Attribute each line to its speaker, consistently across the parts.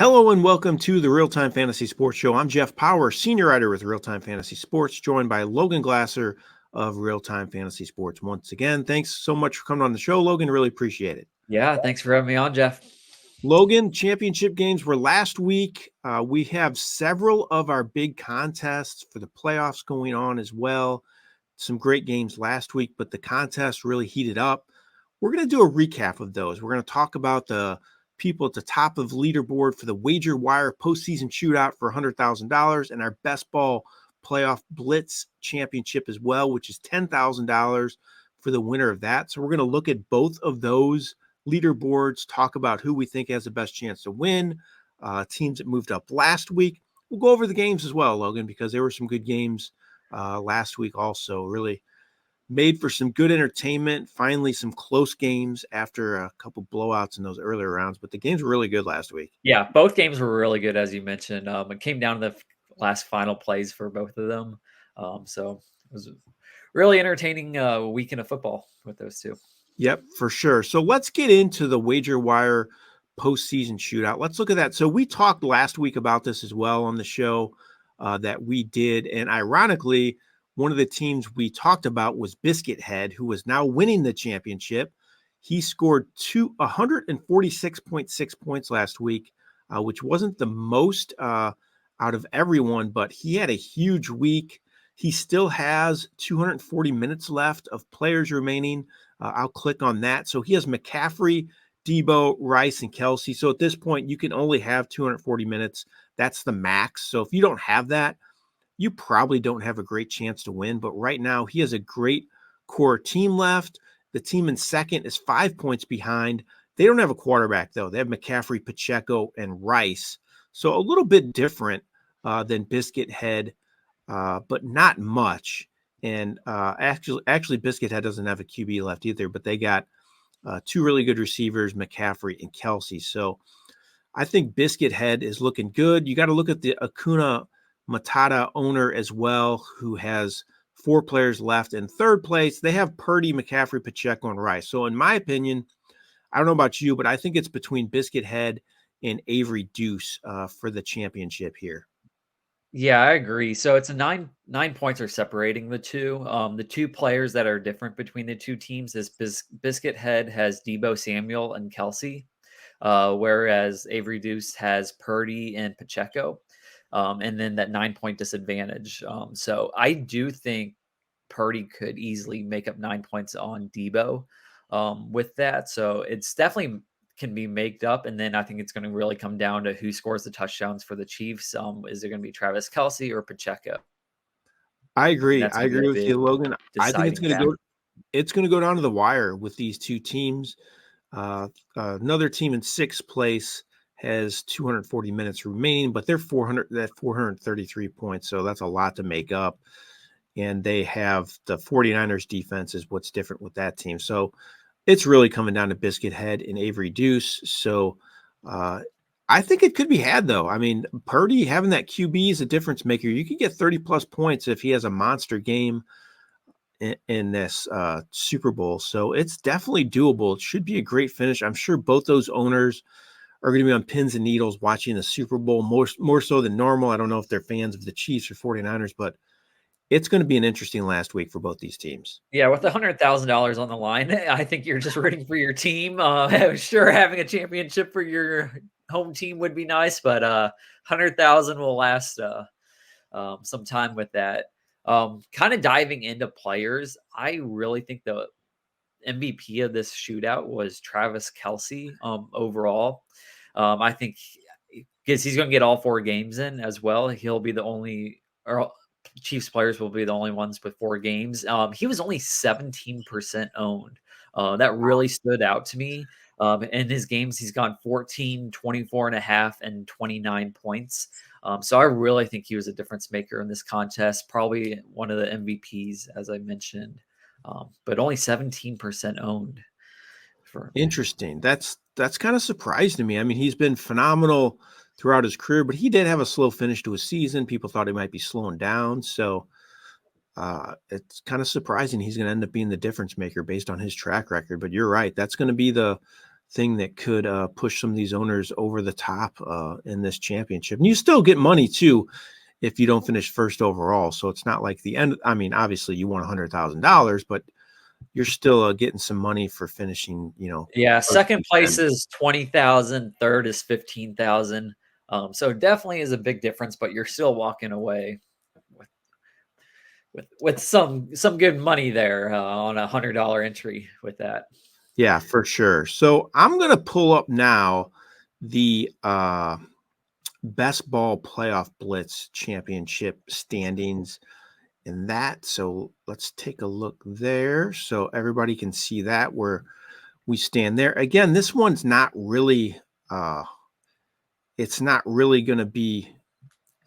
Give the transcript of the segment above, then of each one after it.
Speaker 1: Hello and welcome to the RealTime Fantasy Sports Show. I'm Jeff Paur, senior writer with RealTime Fantasy Sports, joined by Logan Glaser of RealTime Fantasy Sports. Once again, thanks so much for coming on the show, Logan. Really appreciate it.
Speaker 2: Yeah, thanks for having me on, Jeff.
Speaker 1: Logan, championship games were last week. We have several of our big contests for the playoffs going on as well. Some great games last week, but the contest really heated up. We're going to do a recap of those. We're going to talk about the people at the top of the leaderboard for the Wager Wire postseason shootout for $100,000 and our Best Ball Playoff Blitz Championship as well, which is $10,000 for the winner of that. So we're going to look at both of those leaderboards, talk about who we think has the best chance to win, teams that moved up last week. We'll go over the games as well, Logan, because there were some good games last week also. Really made for some good entertainment. Finally, some close games after a couple blowouts in those earlier rounds, but the games were really good last week.
Speaker 2: Yeah, both games were really good, as you mentioned. It came down to the last final plays for both of them. So it was a really entertaining weekend of football with those two.
Speaker 1: Yep, for sure. So let's get into the Wager Wire postseason shootout. Let's look at that. So we talked last week about this as well on the show that we did. And ironically, one of the teams we talked about was Biscuit Head, who is now winning the championship. He scored 146.6 points last week, which wasn't the most out of everyone, but he had a huge week. He still has 240 minutes left of players remaining. I'll click on that. So he has McCaffrey, Debo, Rice, and Kelsey. So at this point, you can only have 240 minutes. That's the max. So if you don't have that, you probably don't have a great chance to win. But right now, he has a great core team left. The team in second is 5 points behind. They don't have a quarterback, though. They have McCaffrey, Pacheco, and Rice. So a little bit different than Biscuit Head, but not much. And actually, Biscuit Head doesn't have a QB left either, but they got two really good receivers, McCaffrey and Kelsey. So I think Biscuit Head is looking good. You got to look at the Acuna Matata owner as well, who has 4 players left in third place. They have Purdy, McCaffrey, Pacheco, and Rice. So in my opinion, I don't know about you, but I think it's between Biscuit Head and Avery Deuce for the championship here.
Speaker 2: Yeah, I agree. So it's a nine points are separating the two. The two players that are different between the two teams is Biscuit Head has Debo Samuel and Kelsey, whereas Avery Deuce has Purdy and Pacheco, and then that 9 point disadvantage. So I do think Purdy could easily make up 9 points on Debo with that. So it's definitely can be made up. And then I think it's going to really come down to who scores the touchdowns for the Chiefs. Is it going to be Travis Kelsey or Pacheco?
Speaker 1: I
Speaker 2: And
Speaker 1: agree.
Speaker 2: that's
Speaker 1: I
Speaker 2: going to be
Speaker 1: agree
Speaker 2: a
Speaker 1: with you,
Speaker 2: big
Speaker 1: Logan. I think
Speaker 2: deciding factor.
Speaker 1: it's going to go down to the wire with these two teams. Another team in sixth place has 240 minutes remaining, but they're 433 points. So that's a lot to make up. And they have the 49ers defense is what's different with that team. So it's really coming down to Biscuit Head and Avery Deuce. So I think it could be had, though. I mean, Purdy having that QB is a difference maker. You could get 30 plus points if he has a monster game in this Super Bowl. So it's definitely doable. It should be a great finish. I'm sure both those owners are going to be on pins and needles watching the Super Bowl more so than normal. I don't know if they're fans of the Chiefs or 49ers, but it's going to be an interesting last week for both these teams.
Speaker 2: Yeah, with $100,000 on the line, I think you're just rooting for your team. Sure, having a championship for your home team would be nice, but 100,000 will last some time with that. Kind of diving into players, I really think the MVP of this shootout was Travis Kelsey overall. I think because he's going to get all 4 games in as well. He'll be the only, or Chiefs players will be the only ones with 4 games. He was only 17% owned. That really stood out to me. In his games, he's gone 14, 24 and a half, and 29 points. So I really think he was a difference maker in this contest. Probably one of the MVPs, as I mentioned, but only 17% owned.
Speaker 1: Interesting. That's kind of surprised to me. I mean, he's been phenomenal throughout his career, but he did have a slow finish to his season. People thought he might be slowing down. So it's kind of surprising he's going to end up being the difference maker based on his track record. But you're right. That's going to be the thing that could push some of these owners over the top in this championship. And you still get money too if you don't finish first overall. So it's not like the end. I mean, obviously you won $100,000, but you're still getting some money for finishing,
Speaker 2: Yeah, second place
Speaker 1: 10.
Speaker 2: is 20,000, third is 15,000. So definitely is a big difference, but you're still walking away with some good money there on a $100 entry with that.
Speaker 1: Yeah, for sure. So I'm going to pull up now the best ball playoff blitz championship standings in that. So let's take a look there so everybody can see that where we stand there. Again, this one's not really it's not really going to be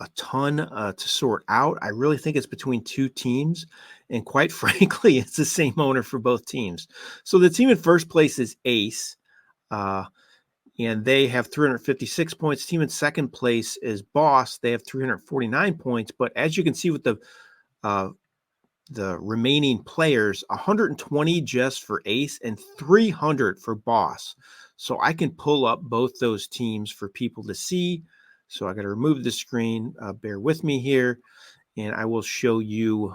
Speaker 1: a ton to sort out. I really think it's between two teams. And quite frankly, it's the same owner for both teams. So the team in first place is Ace, and they have 356 points. Team in second place is Boss. They have 349 points. But as you can see with the remaining players, 120 just for Ace and 300 for Boss. So I can pull up both those teams for people to see. So I got to remove the screen. Bear with me here, and I will show you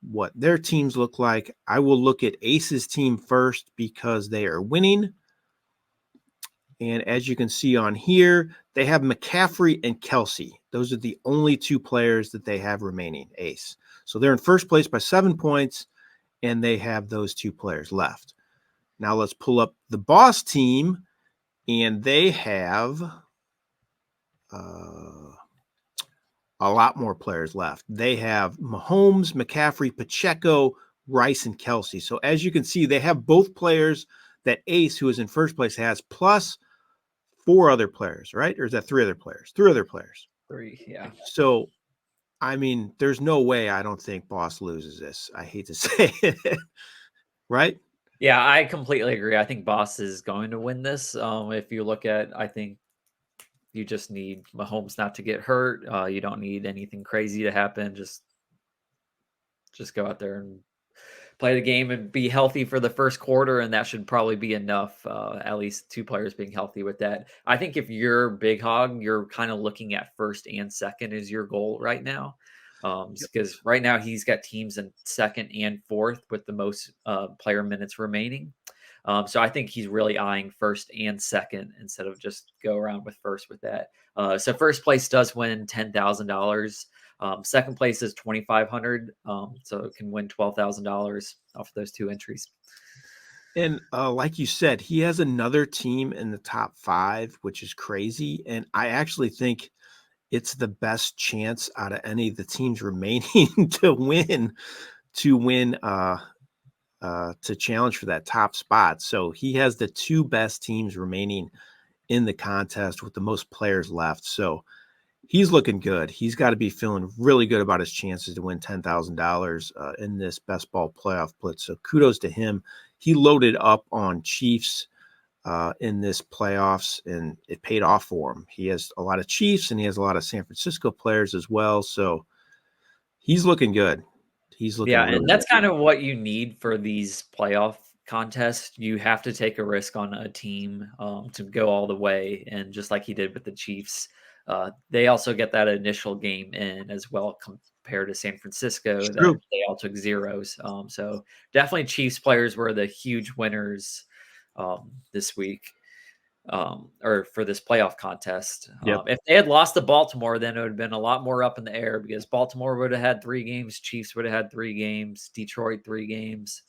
Speaker 1: what their teams look like. I will look at Ace's team first because they are winning. And as you can see on here, they have McCaffrey and Kelsey. Those are the only two players that they have remaining, Ace. So they're in first place by 7 points, and they have those two players left. Now let's pull up the Boss team, and they have a lot more players left. They have Mahomes, McCaffrey, Pacheco, Rice, and Kelsey. So as you can see, they have both players that Ace, who is in first place, has, plus 4 other players, right? Or is that 3 other players? 3 other players.
Speaker 2: 3, yeah.
Speaker 1: So, I mean, there's no way I don't think Boss loses this. I hate to say it, right?
Speaker 2: Yeah, I completely agree. I think Boss is going to win this. If you look at, I think you just need Mahomes not to get hurt. You don't need anything crazy to happen. Just go out there and play the game and be healthy for the first quarter, and that should probably be enough. At least 2 players being healthy with that. I think if you're Big Hog, you're kind of looking at first and second is your goal right now. Because right now he's got teams in second and fourth with the most player minutes remaining. So I think he's really eyeing first and second instead of just go around with first with that. So first place does win $10,000. Second place is 2,500, so it can win $12,000 off of those 2 entries.
Speaker 1: And like you said, he has another team in the top 5, which is crazy. And I actually think it's the best chance out of any of the teams remaining to win, to challenge for that top spot. So he has the 2 best teams remaining in the contest with the most players left. So he's looking good. He's got to be feeling really good about his chances to win $10,000 in this best ball playoff blitz. So kudos to him. He loaded up on Chiefs in this playoffs, and it paid off for him. He has a lot of Chiefs, and he has a lot of San Francisco players as well. So he's looking good. He's looking
Speaker 2: Yeah,
Speaker 1: really
Speaker 2: and that's
Speaker 1: good.
Speaker 2: kind of what you need for these playoff contests. You have to take a risk on a team to go all the way, and just like he did with the Chiefs, they also get that initial game in as well compared to San Francisco
Speaker 1: It's
Speaker 2: that
Speaker 1: true.
Speaker 2: they all took zeros. So definitely Chiefs players were the huge winners this week. Or for this playoff contest.
Speaker 1: Yep.
Speaker 2: If they had lost to Baltimore, then it would have been a lot more up in the air because Baltimore would have had 3 games, Chiefs would have had 3 games, Detroit 3 games.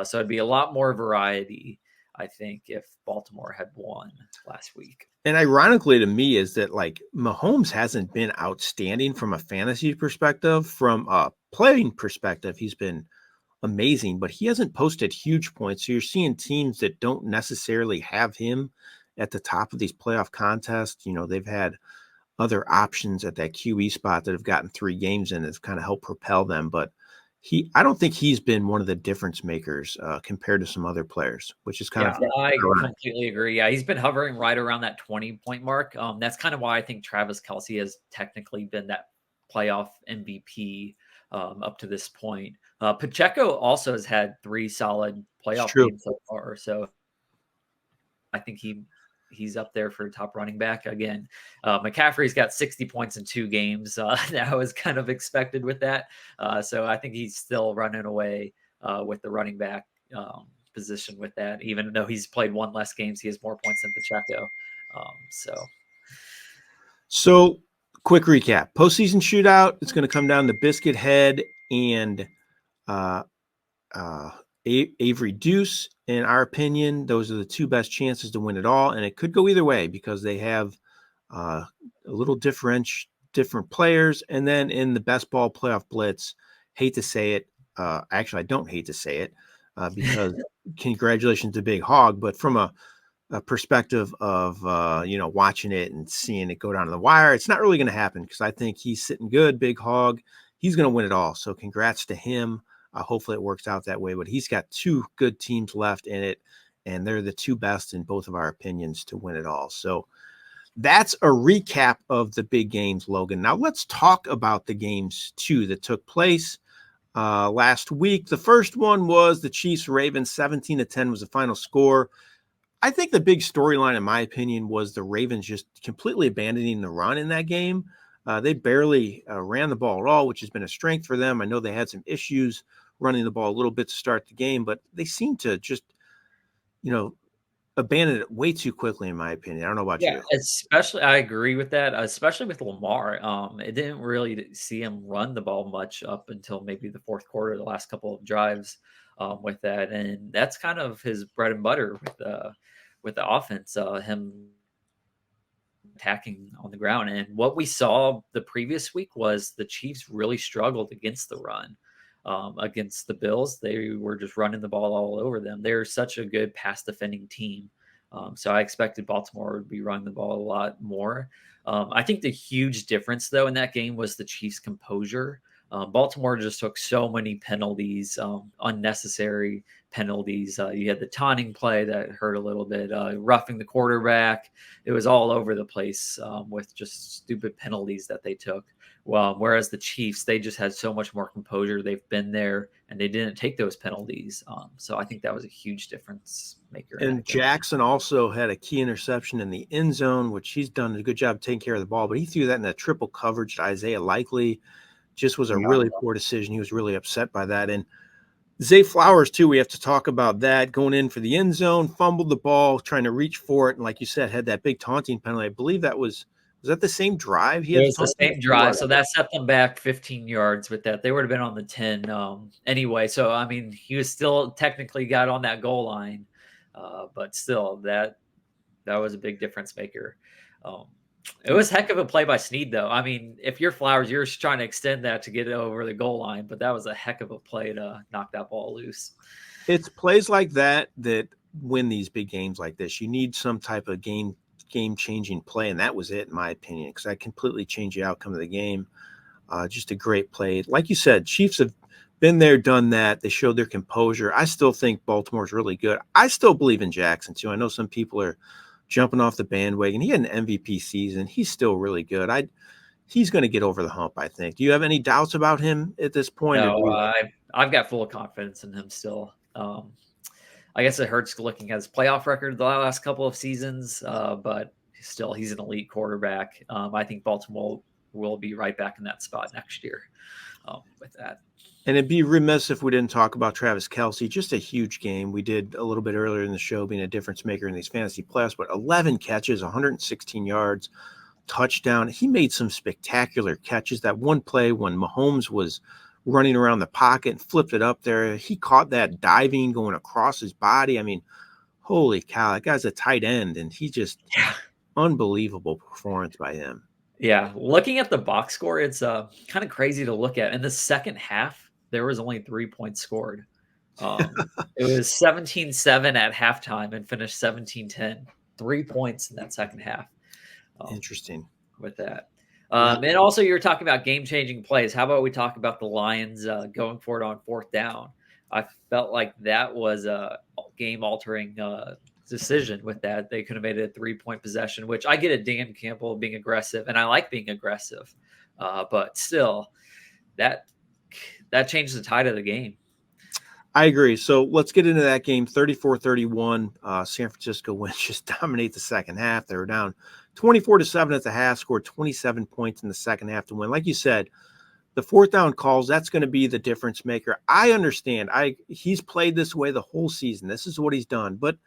Speaker 2: So it'd be a lot more variety, I think, if Baltimore had won last week.
Speaker 1: And ironically to me is that like Mahomes hasn't been outstanding from a fantasy perspective. From a playing perspective, he's been amazing, but he hasn't posted huge points. So you're seeing teams that don't necessarily have him at the top of these playoff contests. They've had other options at that QE spot that have gotten 3 games in that's kind of helped propel them. But I don't think he's been one of the difference makers compared to some other players, which is kind
Speaker 2: Yeah,
Speaker 1: of
Speaker 2: I
Speaker 1: ironic.
Speaker 2: completely agree. Yeah, he's been hovering right around that 20-point mark. That's kind of why I think Travis Kelsey has technically been that playoff MVP up to this point. Pacheco also has had 3 solid
Speaker 1: It's
Speaker 2: playoff
Speaker 1: true.
Speaker 2: games so far. So I think he's up there for top running back again. McCaffrey's got 60 points in 2 games. That was kind of expected with that. So I think he's still running away with the running back position with that. Even though he's played 1 less games, he has more points than Pacheco.
Speaker 1: So quick recap: postseason shootout. It's going to come down to Biscuit Head and Avery Deuce. In our opinion, those are the 2 best chances to win it all, and it could go either way because they have a little different players. And then in the best ball playoff blitz, hate to say it, actually I don't hate to say it because congratulations to Big Hog, but from a perspective of watching it and seeing it go down to the wire, it's not really going to happen because I think he's sitting good. Big Hog, he's going to win it all. So congrats to him. Hopefully it works out that way, but he's got 2 good teams left in it, and they're the 2 best in both of our opinions to win it all. So that's a recap of the big games, Logan. Now let's talk about the games too that took place last week. The first one was the Chiefs-Ravens. 17-10 was the final score. I think the big storyline, in my opinion, was the Ravens just completely abandoning the run in that game. They barely ran the ball at all, which has been a strength for them. I know they had some issues running the ball a little bit to start the game, but they seem to just, abandon it way too quickly, in my opinion. I don't know about you.
Speaker 2: Especially, I agree with that, especially with Lamar. It didn't really see him run the ball much up until maybe the 4th quarter, the last couple of drives with that. And that's kind of his bread and butter with the offense, him attacking on the ground. And what we saw the previous week was the Chiefs really struggled against the run. Against the Bills, they were just running the ball all over them. They're such a good pass defending team. So I expected Baltimore would be running the ball a lot more. I think the huge difference, though, in that game was the Chiefs' composure. Baltimore just took so many penalties, unnecessary penalties. You had the taunting play that hurt a little bit, roughing the quarterback. It was all over the place with just stupid penalties that they took. Whereas the Chiefs, they just had so much more composure. They've been there and they didn't take those penalties. So I think that was a huge difference maker.
Speaker 1: And Jackson also had a key interception in the end zone, which he's done a good job taking care of the ball, but he threw that in a triple coverage to Isaiah Likely. Just was a really poor decision. He was really upset by that. And Zay Flowers, too, we have to talk about that. Going in for the end zone, fumbled the ball, trying to reach for it. And like you said, had that big taunting penalty. I believe that was that the same drive?
Speaker 2: It was the same drive. So that set them back 15 yards with that. They would have been on the 10 anyway. So, I mean, he was still technically got on that goal line. But still, that was a big difference maker. It was a heck of a play by Snead, though. I mean, if you're Flowers, you're just trying to extend that to get it over the goal line, but that was a heck of a play to knock that ball loose.
Speaker 1: It's plays like that win these big games like this. You need some type of game-changing play, and that was it, in my opinion, because that completely changed the outcome of the game. Just a great play. Like you said, Chiefs have been there, done that. They showed their composure. I still think Baltimore's really good. I still believe in Jackson, too. I know some people are jumping off the bandwagon. He had an MVP season. He's still really good. He's going to get over the hump, I think. Do you have any doubts about him at this point?
Speaker 2: No, I've got full confidence in him still. I guess it hurts looking at his playoff record the last couple of seasons, but still, he's an elite quarterback. I think Baltimore will be right back in that spot next year with that.
Speaker 1: And it'd be remiss if we didn't talk about Travis Kelce. Just a huge game. We did a little bit earlier in the show being a difference maker in these fantasy playoffs, but 11 catches, 116 yards, touchdown. He made some spectacular catches. That one play when Mahomes was running around the pocket and flipped it up there, he caught that diving going across his body. I mean, holy cow, that guy's a tight end, and he just unbelievable performance by him.
Speaker 2: Yeah, looking at the box score, it's kind of crazy to look at. In the second half, there was only 3 points scored. It was 17-7 at halftime and finished 17-10. 3 points in that second half.
Speaker 1: Interesting.
Speaker 2: With that. And also, you were talking about game-changing plays. How about we talk about the Lions going for it on 4th down? I felt like that was a game-altering decision with that. They could have made it a 3-point possession, which I get it, Dan Campbell being aggressive, and I like being aggressive. But still, that changed the tide of the game.
Speaker 1: I agree. So let's get into that game. 34-31. San Francisco wins, just dominate the second half. They were down 24-7 at the half, scored 27 points in the second half to win. Like you said, the fourth down calls, that's going to be the difference maker. I understand. He's played this way the whole season. This is what he's done. But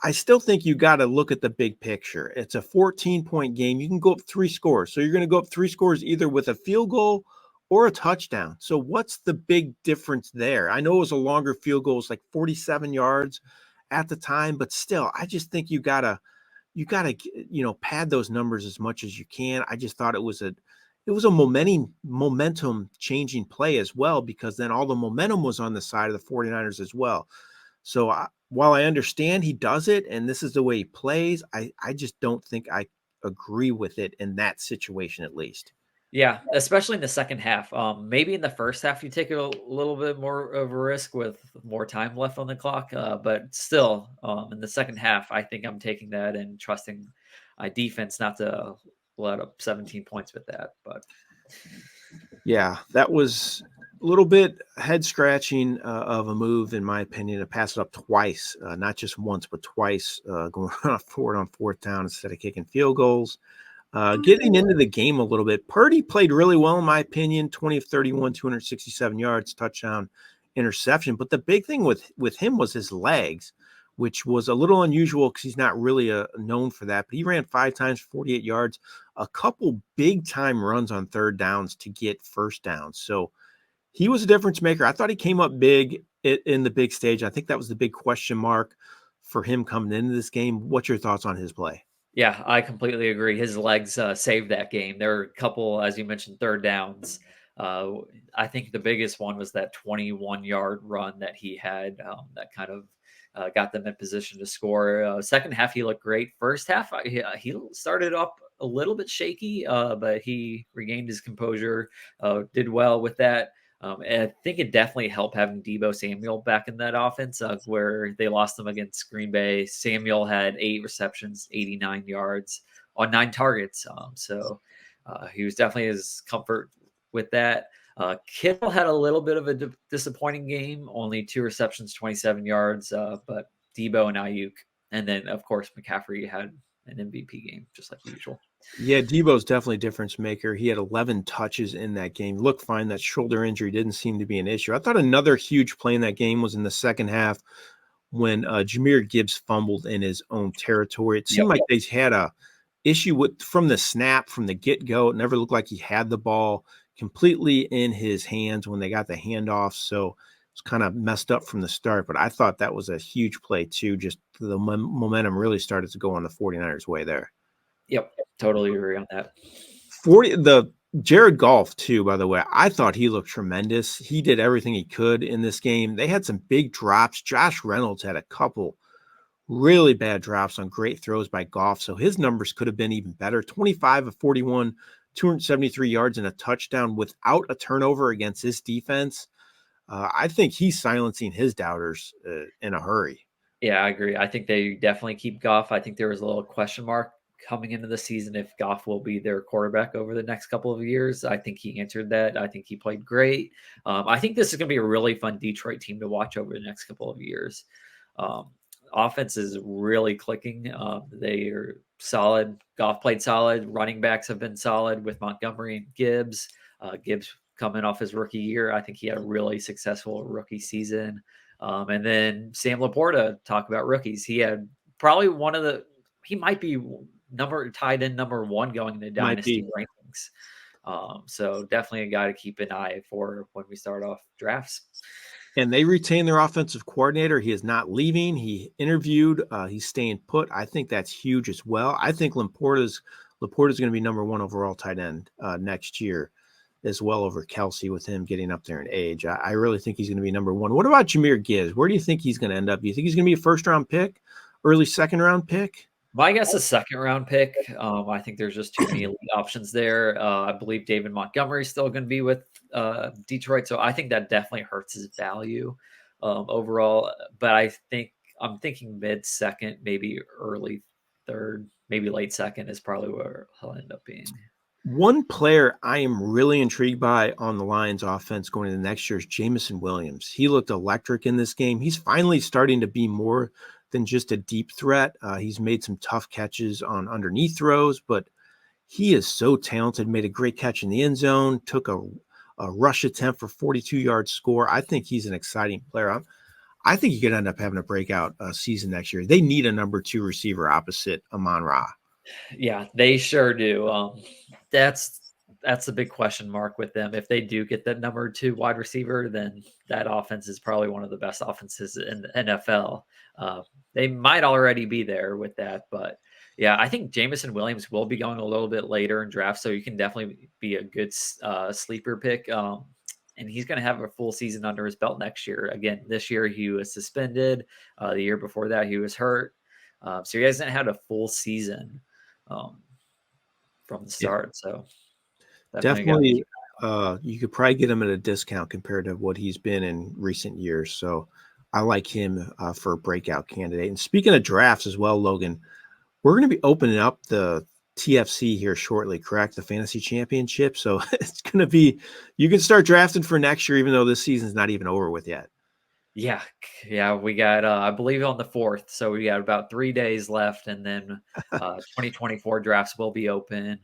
Speaker 1: I still think you got to look at the big picture. It's a 14-point game. You can go up 3 scores. So you're going to go up 3 scores either with a field goal or a touchdown. So what's the big difference there? I know it was a longer field goal. It's like 47 yards at the time, but still, I just think you gotta pad those numbers as much as you can. I just thought it was a momentum changing play as well, because then all the momentum was on the side of the 49ers as well. So while I understand he does it and this is the way he plays, I just don't think I agree with it in that situation, at least.
Speaker 2: Yeah, especially in the second half. Maybe in the first half, you take a little bit more of a risk with more time left on the clock. But still, in the second half, I think I'm taking that and trusting my defense not to let up 17 points with that. But
Speaker 1: Yeah, that was a little bit head scratching of a move, in my opinion, to pass it up twice, not just once, but twice, going forward on fourth down instead of kicking field goals. Getting into the game a little bit, Purdy played really well, in my opinion. 20 of 31, 267 yards, touchdown, interception. But the big thing with him was his legs, which was a little unusual because he's not really known for that. But he ran 5 times, 48 yards, a couple big time runs on third downs to get first downs. So he was a difference maker. I thought he came up big in the big stage. I think that was the big question mark for him coming into this game. What's your thoughts on his play?
Speaker 2: yeah, I completely agree. His legs saved that game. There were a couple, as you mentioned, third downs. Uh, I think the biggest one was that 21-yard run that he had that kind of got them in position to score. Second half, he looked great. First half, he started up a little bit shaky, but he regained his composure, did well with that. And I think it definitely helped having Debo Samuel back in that offense, where they lost them against Green Bay. Samuel had 8 receptions, 89 yards on 9 targets. So he was definitely his comfort with that. Kittle had a little bit of a disappointing game, only 2 receptions, 27 yards, but Debo and Ayuk. And then, of course, McCaffrey had an MVP game, just like usual.
Speaker 1: Yeah, Debo's definitely a difference maker. He had 11 touches in that game. Looked fine. That shoulder injury didn't seem to be an issue. I thought another huge play in that game was in the second half when Jahmyr Gibbs fumbled in his own territory. It seemed
Speaker 2: Yep.
Speaker 1: like they had a issue with from the snap, from the get-go. It never looked like he had the ball completely in his hands when they got the handoff. So it was kind of messed up from the start. But I thought that was a huge play too. Just the momentum really started to go on the 49ers way there.
Speaker 2: Yep. Totally agree on that.
Speaker 1: 40 the Jared Goff too, by the way. I thought he looked tremendous. He did everything he could in this game. They had some big drops. Josh Reynolds had a couple really bad drops on great throws by Goff, so his numbers could have been even better. 25 of 41, 273 yards and a touchdown without a turnover against his defense. I think he's silencing his doubters in a hurry.
Speaker 2: Yeah, I agree. I think they definitely keep Goff. I think there was a little question mark coming into the season if Goff will be their quarterback over the next couple of years. I think he answered that. I think he played great. I think this is going to be a really fun Detroit team to watch over the next couple of years. Um, Offense is really clicking. They are solid. Goff played solid. Running backs have been solid with Montgomery and Gibbs. Gibbs coming off his rookie year. I think he had a really successful rookie season. And then Sam Laporta, talk about rookies. He had probably he might be tied in number one going into
Speaker 1: Might
Speaker 2: dynasty
Speaker 1: be.
Speaker 2: rankings. So definitely a guy to keep an eye for when we start off drafts.
Speaker 1: And they retain their offensive coordinator. He is not leaving. He interviewed. He's staying put. I think that's huge as well. I think Laporta's going to be number one overall tight end next year as well over Kelsey, with him getting up there in age. I really think he's going to be number one. What about Jahmyr Gibbs? Where do you think he's going to end up? Do you think he's going to be a first-round pick, early second-round pick?
Speaker 2: My guess is second round pick. I think there's just too many elite options there. I believe David Montgomery is still going to be with Detroit, so I think that definitely hurts his value overall. But I'm thinking mid second, maybe early third, maybe late second is probably where he'll end up being.
Speaker 1: One player I am really intrigued by on the Lions offense going into next year is Jamison Williams. He looked electric in this game. He's finally starting to be more than just a deep threat. He's made some tough catches on underneath throws, but he is so talented. Made a great catch in the end zone, took a rush attempt for 42-yard score. I think he's an exciting player. I think he could end up having a breakout season next year. They need a number 2 receiver opposite Amon-Ra.
Speaker 2: Yeah, they sure do. That's a big question mark with them. If they do get that number 2 wide receiver, then that offense is probably one of the best offenses in the NFL. They might already be there with that, but yeah, I think Jamison Williams will be going a little bit later in draft, so you can definitely be a good sleeper pick. And he's going to have a full season under his belt next year. Again, this year he was suspended. The year before that he was hurt. So he hasn't had a full season from the start. So
Speaker 1: Definitely, you could probably get him at a discount compared to what he's been in recent years. So I like him for a breakout candidate. And speaking of drafts as well, Logan, we're going to be opening up the TFC here shortly, correct? The Fantasy Championship. So it's going to be, you can start drafting for next year, even though this season's not even over with yet.
Speaker 2: Yeah, we got I believe on the 4th, so we got about 3 days left, and then 2024 drafts will be open.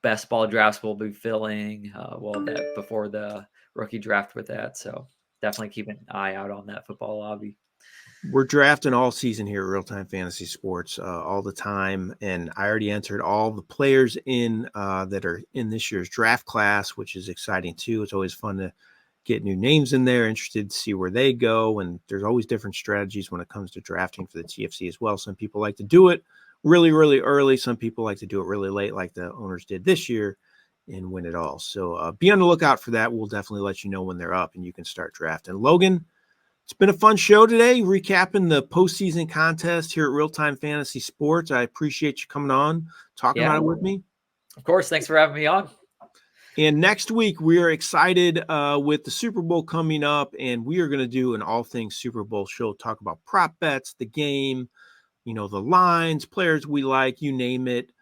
Speaker 2: Best ball drafts will be filling that before the rookie draft with that. So definitely keep an eye out on that football lobby.
Speaker 1: We're drafting all season here at RealTime Fantasy Sports all the time, and I already entered all the players in that are in this year's draft class, which is exciting too. It's always fun to get new names in there, interested to see where they go. And there's always different strategies when it comes to drafting for the TFC as well. Some people like to do it really, really early. Some people like to do it really late, like the owners did this year, and win it all. So be on the lookout for that. We'll definitely let you know when they're up and you can start drafting. Logan, it's been a fun show today, recapping the postseason contest here at RealTime Fantasy Sports. I appreciate you coming on, talking about it with me.
Speaker 2: Of course. Thanks for having me on.
Speaker 1: And next week, we are excited with the Super Bowl coming up, and we are going to do an all things Super Bowl show, talk about prop bets, the game, the lines, players we like, you name it,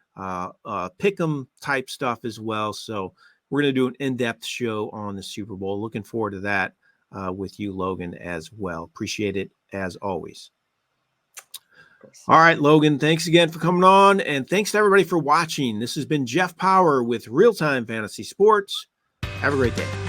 Speaker 1: pick 'em type stuff as well. So we're going to do an in-depth show on the Super Bowl. Looking forward to that with you, Logan, as well. Appreciate it as always. All right, Logan, thanks again for coming on, and thanks to everybody for watching. This has been Jeff Paur with RealTime Fantasy Sports. Have a great day.